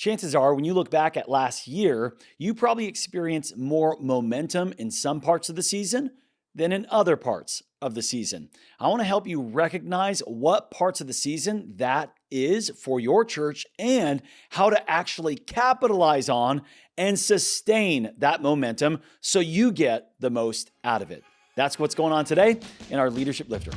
Chances are, when you look back at last year, you probably experienced more momentum in some parts of the season than in other parts of the season. I want to help you recognize what parts of the season that is for your church and how to actually capitalize on and sustain that momentum so you get the most out of it. That's what's going on today in our Leadership Lifter.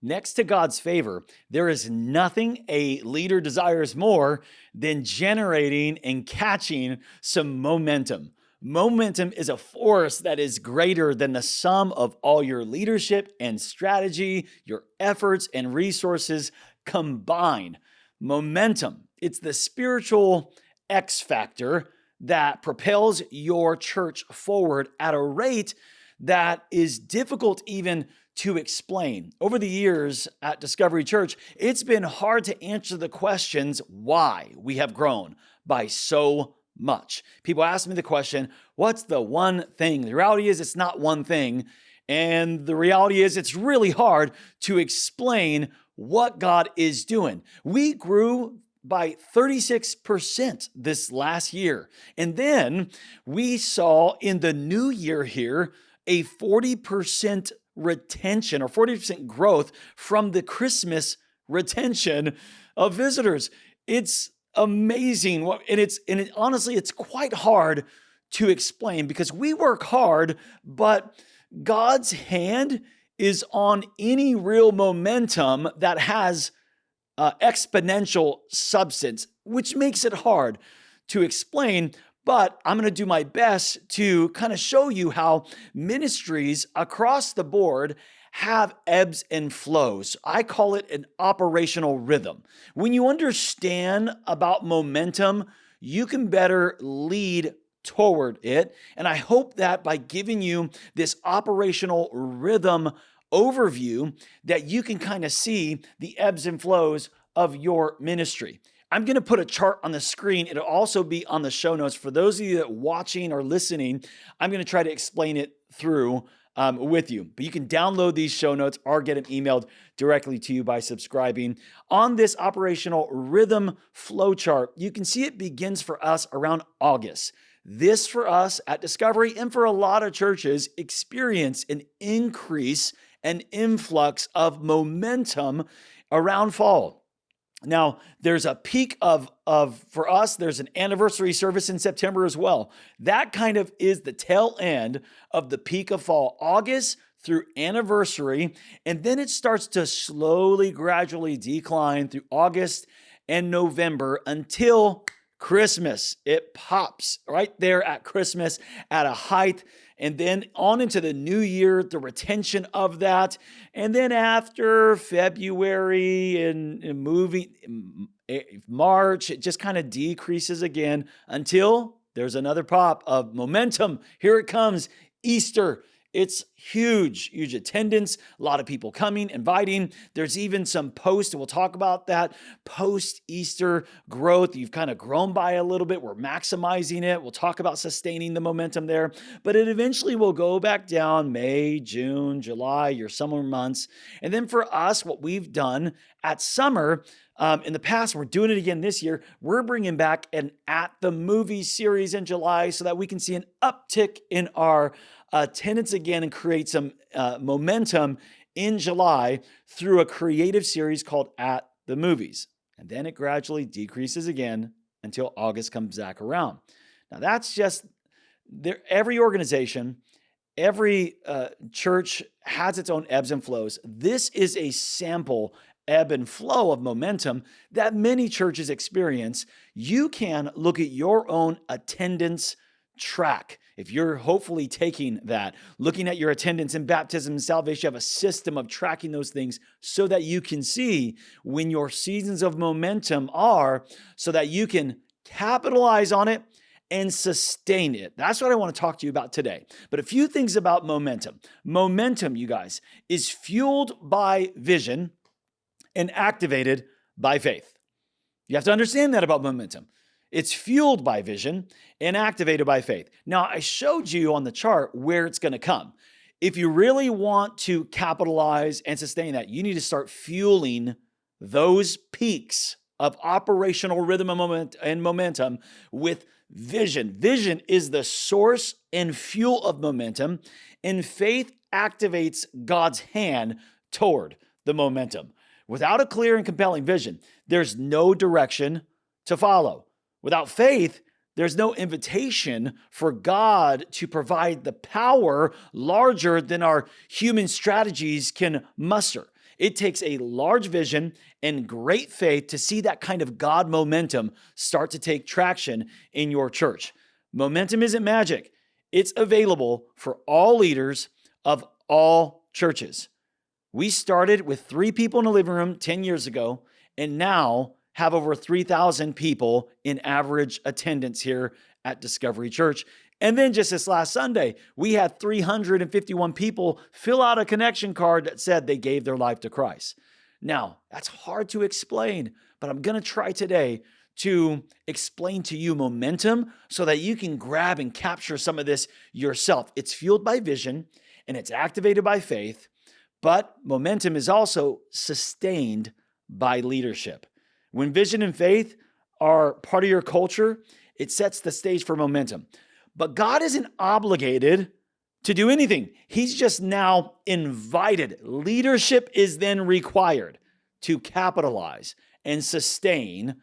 Next to God's favor, there is nothing a leader desires more than generating and catching some momentum. Momentum is a force that is greater than the sum of all your leadership and strategy, your efforts and resources combined. Momentum, it's the spiritual X factor that propels your church forward at a rate that is difficult even to explain. Over the years at Discovery Church, it's been hard to answer the questions why we have grown by so much. People ask me the question, what's the one thing? The reality is it's not one thing. And the reality is it's really hard to explain what God is doing. We grew by 36% this last year. And then we saw in the new year here a 40% retention or 40% growth from the Christmas retention of visitors. It's amazing. Honestly, it's quite hard to explain because we work hard, but God's hand is on any real momentum that has exponential substance, which makes it hard to explain. But I'm going to do my best to kind of show you how ministries across the board have ebbs and flows. I call it an operational rhythm. When you understand about momentum, you can better lead toward it. And I hope that by giving you this operational rhythm overview, that you can kind of see the ebbs and flows of your ministry. I'm going to put a chart on the screen. It'll also be on the show notes. For those of you that are watching or listening, I'm going to try to explain it through with you. But you can download these show notes or get them emailed directly to you by subscribing. On this operational rhythm flow chart, you can see it begins for us around August. This for us at Discovery and for a lot of churches experience an increase, an influx of momentum around fall. Now, there's a peak for us, there's an anniversary service in September as well. That kind of is the tail end of the peak of fall, August through anniversary, and then it starts to slowly, gradually decline through August and November until Christmas. It pops right there at Christmas at a height, and then on into the new year, the retention of that. And then after February and moving March, it just kind of decreases again until there's another pop of momentum. Here it comes, Easter. It's huge attendance, a lot of people coming, inviting. There's even some we'll talk about that, post-Easter growth. You've kind of grown by a little bit. We're maximizing it. We'll talk about sustaining the momentum there, but it eventually will go back down May, June, July, your summer months. And then for us, what we've done at summer, in the past, we're doing it again this year. We're bringing back an At the Movies series in July so that we can see an uptick in our attendance again and create some momentum in July through a creative series called At the Movies. And then it gradually decreases again until August comes back around. Now that's just there. Every organization, every church has its own ebbs and flows. This is a sample ebb and flow of momentum that many churches experience. You can look at your own attendance track. If you're hopefully taking that, looking at your attendance in baptism and salvation, you have a system of tracking those things so that you can see when your seasons of momentum are, so that you can capitalize on it and sustain it. That's what I want to talk to you about today. But a few things about momentum. Momentum, you guys, is fueled by vision and activated by faith. You have to understand that about momentum. It's fueled by vision and activated by faith. Now, I showed you on the chart where it's going to come. If you really want to capitalize and sustain that, you need to start fueling those peaks of operational rhythm and momentum with vision. Vision is the source and fuel of momentum, and faith activates God's hand toward the momentum. Without a clear and compelling vision, there's no direction to follow. Without faith, there's no invitation for God to provide the power larger than our human strategies can muster. It takes a large vision and great faith to see that kind of God momentum start to take traction in your church. Momentum isn't magic. It's available for all leaders of all churches. We started with 3 people in a living room 10 years ago, and now have over 3,000 people in average attendance here at Discovery Church. And then just this last Sunday, we had 351 people fill out a connection card that said they gave their life to Christ. Now, that's hard to explain, but I'm going to try today to explain to you momentum so that you can grab and capture some of this yourself. It's fueled by vision and it's activated by faith, but momentum is also sustained by leadership. When vision and faith are part of your culture, it sets the stage for momentum. But God isn't obligated to do anything. He's just now invited. Leadership is then required to capitalize and sustain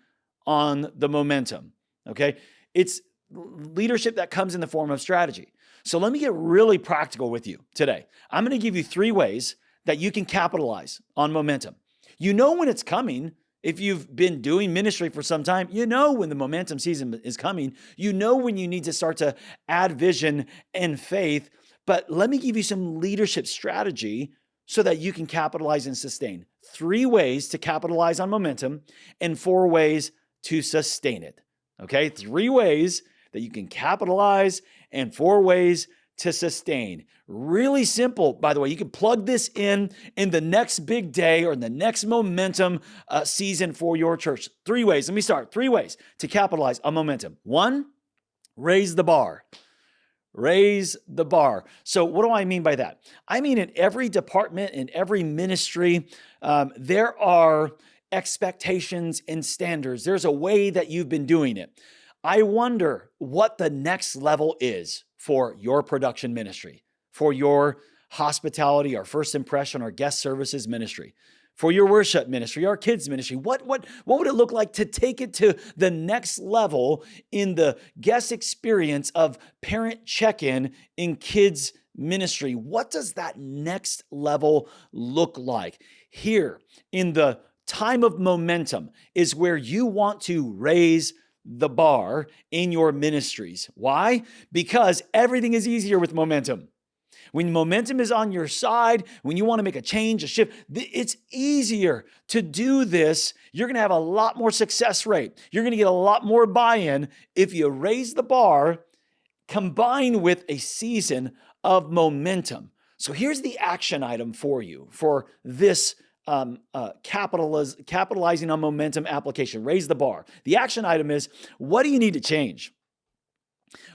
on the momentum. Okay? It's leadership that comes in the form of strategy. So let me get really practical with you today. I'm going to give you 3 ways that you can capitalize on momentum. You know when it's coming. If you've been doing ministry for some time, you know when the momentum season is coming. You know when you need to start to add vision and faith. But let me give you some leadership strategy so that you can capitalize and sustain. 3 ways to capitalize on momentum and 4 ways to sustain it. Okay, 3 ways that you can capitalize and 4 ways to sustain. Really simple, by the way. You can plug this in the next big day or in the next momentum season for your church. 3 ways. Let me start. 3 ways to capitalize on momentum. 1, raise the bar. Raise the bar. So what do I mean by that? I mean in every department, in every ministry, there are expectations and standards. There's a way that you've been doing it. I wonder what the next level is for your production ministry, for your hospitality, our first impression, our guest services ministry, for your worship ministry, our kids ministry. What would it look like to take it to the next level in the guest experience of parent check-in in kids ministry? What does that next level look like? Here in the time of momentum is where you want to raise the bar in your ministries. Why? Because everything is easier with momentum. When momentum is on your side, when you want to make a change, a shift, it's easier to do this. You're going to have a lot more success rate. You're going to get a lot more buy-in if you raise the bar combined with a season of momentum. So here's the action item for you for this capitalizing on momentum application. Raise the bar. The action item is, what do you need to change?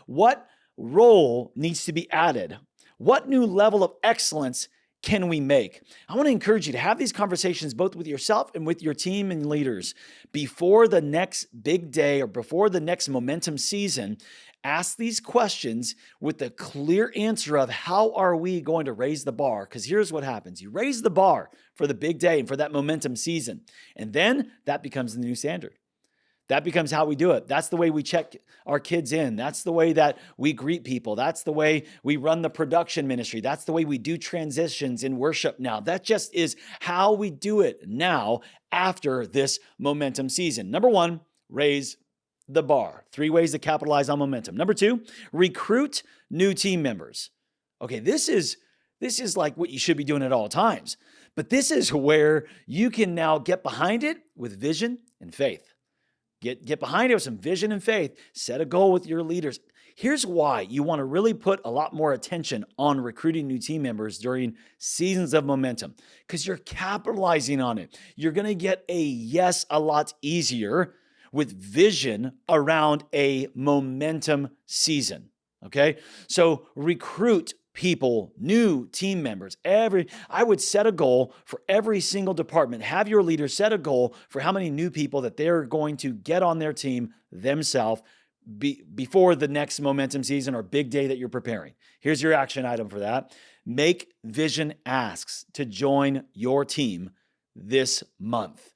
What role needs to be added? What new level of excellence can we make? I want to encourage you to have these conversations both with yourself and with your team and leaders before the next big day or before the next momentum season. Ask these questions with the clear answer of how are we going to raise the bar? Because here's what happens. You raise the bar for the big day and for that momentum season. And then that becomes the new standard. That becomes how we do it. That's the way we check our kids in. That's the way that we greet people. That's the way we run the production ministry. That's the way we do transitions in worship now. That just is how we do it now after this momentum season. Number 1, raise the bar. 3 ways to capitalize on momentum. Number 2, recruit new team members. Okay, this is like what you should be doing at all times. But this is where you can now get behind it with vision and faith. Get behind it with some vision and faith. Set a goal with your leaders. Here's why you want to really put a lot more attention on recruiting new team members during seasons of momentum, because you're capitalizing on it. You're going to get a yes a lot easier with vision around a momentum season. Okay. So recruit people, new team members. I would set a goal for every single department. Have your leaders set a goal for how many new people that they're going to get on their team themselves before the next momentum season or big day that you're preparing. Here's your action item for that. Make vision asks to join your team this month.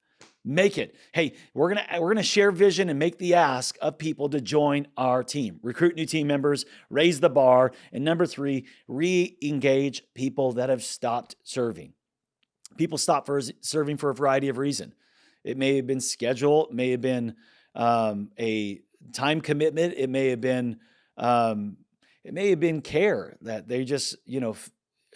Make it. Hey, we're gonna share vision and make the ask of people to join our team. Recruit new team members, raise the bar, and number 3, re-engage people that have stopped serving. People stop serving for a variety of reasons. It may have been schedule, it may have been a time commitment, it may have been care that they just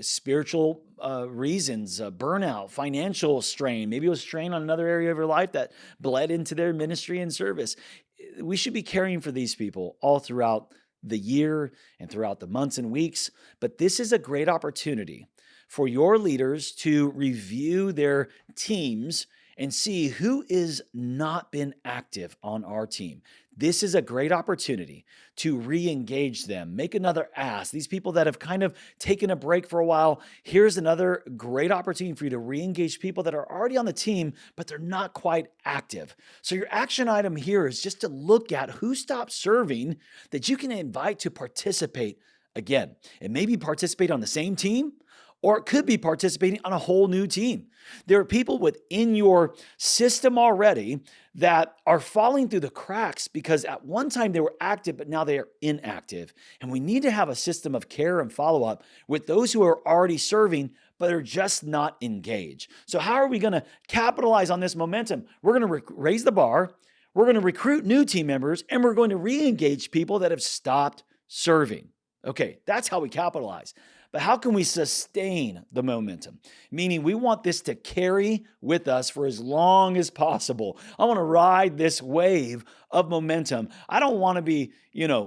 spiritual reasons, burnout, financial strain. Maybe it was strain on another area of your life that bled into their ministry and service. We should be caring for these people all throughout the year and throughout the months and weeks. But this is a great opportunity for your leaders to review their teams and see who is not been active on our team. This is a great opportunity to re-engage them, make another ask. These people that have kind of taken a break for a while, here's another great opportunity for you to re-engage people that are already on the team, but they're not quite active. So your action item here is just to look at who stopped serving that you can invite to participate again. And maybe participate on the same team, or it could be participating on a whole new team. There are people within your system already that are falling through the cracks because at one time they were active, but now they are inactive. And we need to have a system of care and follow-up with those who are already serving, but are just not engaged. So how are we going to capitalize on this momentum? We're going to raise the bar, we're going to recruit new team members, and we're going to re-engage people that have stopped serving. Okay, that's how we capitalize. But how can we sustain the momentum? Meaning we want this to carry with us for as long as possible. I want to ride this wave of momentum. I don't want to be,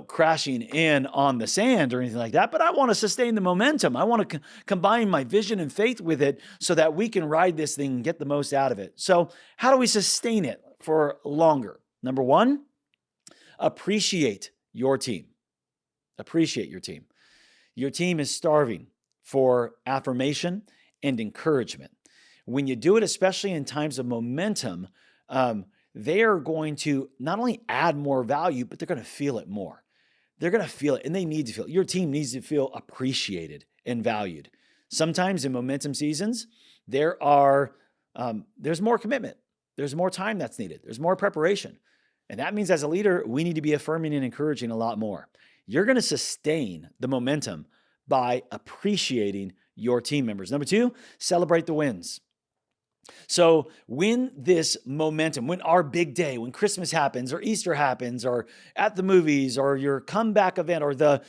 crashing in on the sand or anything like that, but I want to sustain the momentum. I want to combine my vision and faith with it so that we can ride this thing and get the most out of it. So how do we sustain it for longer? Number 1, appreciate your team. Appreciate your team. Your team is starving for affirmation and encouragement. When you do it, especially in times of momentum, they are going to not only add more value, but they're going to feel it more. They're going to feel it, and they need to feel it. Your team needs to feel appreciated and valued. Sometimes in momentum seasons, there's more commitment. There's more time that's needed. There's more preparation. And that means as a leader, we need to be affirming and encouraging a lot more. You're going to sustain the momentum by appreciating your team members. Number 2, celebrate the wins. So when this momentum, when our big day, when Christmas happens or Easter happens or at the movies or your comeback event or the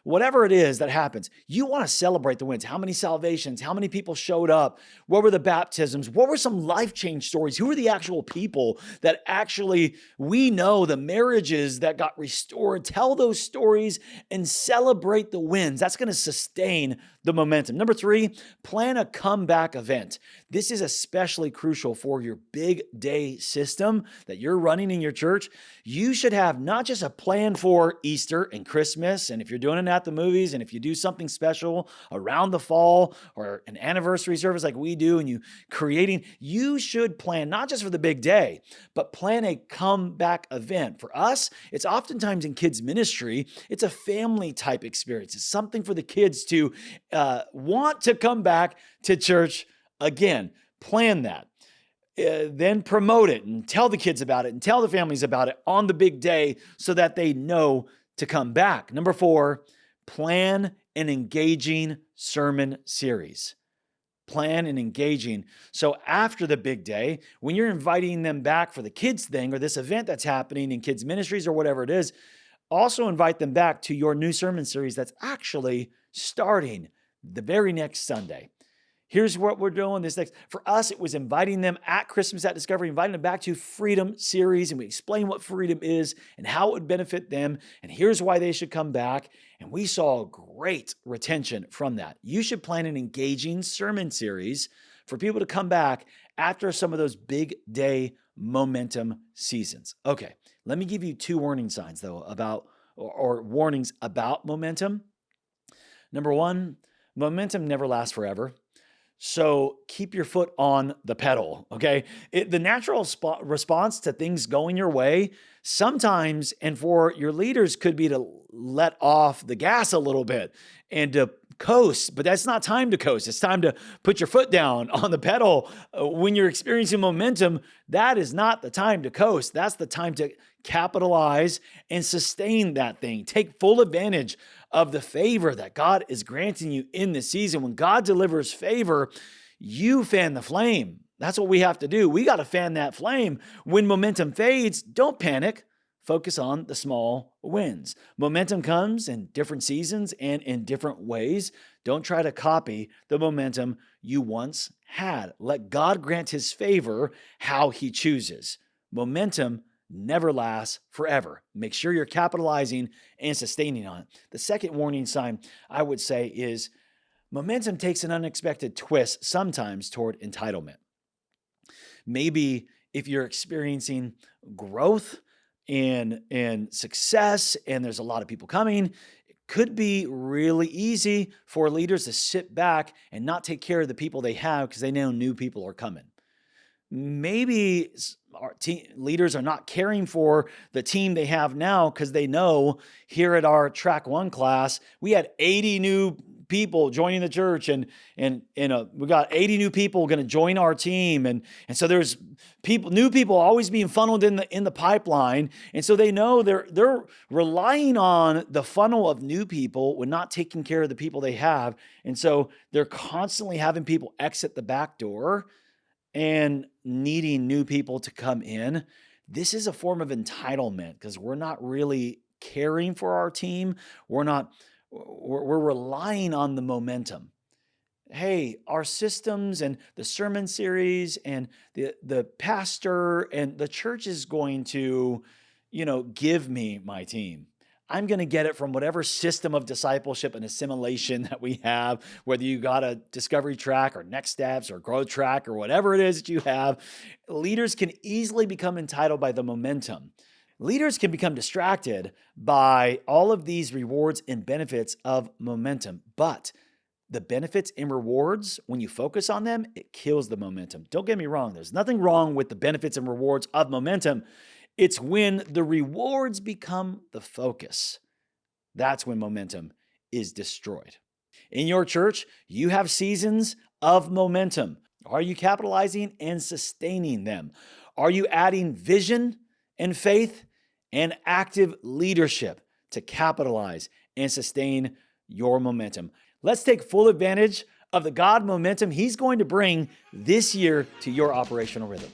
whatever it is that happens, you want to celebrate the wins. How many salvations? How many people showed up? What were the baptisms? What were some life change stories? Who are the actual people that actually we know the marriages that got restored? Tell those stories and celebrate the wins. That's going to sustain the momentum. Number 3, plan a comeback event. This is especially crucial for your big day system that you're running in your church. You should have not just a plan for Easter and Christmas, and if you're doing it at the movies, and if you do something special around the fall or an anniversary service like we do, and you should plan not just for the big day, but plan a comeback event. For us, it's oftentimes in kids ministry, it's a family type experience. It's something for the kids to want to come back to church again. Plan that. Then promote it and tell the kids about it and tell the families about it on the big day so that they know to come back. Number 4, plan an engaging sermon series. Plan and engaging. So after the big day, when you're inviting them back for the kids thing or this event that's happening in kids ministries or whatever it is, also invite them back to your new sermon series that's actually starting the very next Sunday. Here's what we're doing this next. For us, it was inviting them at Christmas at Discovery, inviting them back to Freedom series, and we explain what freedom is and how it would benefit them, and here's why they should come back. And we saw great retention from that. You should plan an engaging sermon series for people to come back after some of those big day momentum seasons. Okay, let me give you two warning signs though about or warnings about momentum. Number one, momentum never lasts forever. So keep your foot on the pedal, okay? The natural response to things going your way sometimes, and for your leaders, could be to let off the gas a little bit and to coast, but that's not time to coast. It's time to put your foot down on the pedal. When you're experiencing momentum, that is not the time to coast. That's the time to capitalize and sustain that thing. Take full advantage of the favor that God is granting you in this season. When God delivers favor, you fan the flame. That's what we have to do. We got to fan that flame. When momentum fades, don't panic. Focus on the small wins. Momentum comes in different seasons and in different ways. Don't try to copy the momentum you once had. Let God grant his favor how he chooses. Momentum never lasts forever. Make sure you're capitalizing and sustaining on it. The second warning sign I would say is momentum takes an unexpected twist sometimes toward entitlement. Maybe if you're experiencing growth and success and there's a lot of people coming, it could be really easy for leaders to sit back and not take care of the people they have because they know new people are coming. Maybe our leaders are not caring for the team they have now because they know here at our track one class, we had 80 new people joining the church and we got 80 new people going to join our team. And so there's new people always being funneled in the pipeline. And so they know they're relying on the funnel of new people when not taking care of the people they have. And so they're constantly having people exit the back door and needing new people to come in. This is a form of entitlement because we're not really caring for our team. We're relying on the momentum. Hey, our systems and the sermon series and the pastor and the church is going to, give me my team. I'm going to get it from whatever system of discipleship and assimilation that we have, whether you got a discovery track or next steps or growth track or whatever it is that you have. Leaders can easily become entitled by the momentum. Leaders can become distracted by all of these rewards and benefits of momentum, but the benefits and rewards, when you focus on them, it kills the momentum. Don't get me wrong. There's nothing wrong with the benefits and rewards of momentum. It's when the rewards become the focus. That's when momentum is destroyed. In your church, you have seasons of momentum. Are you capitalizing and sustaining them? Are you adding vision and faith and active leadership to capitalize and sustain your momentum? Let's take full advantage of the God momentum he's going to bring this year to your operational rhythm.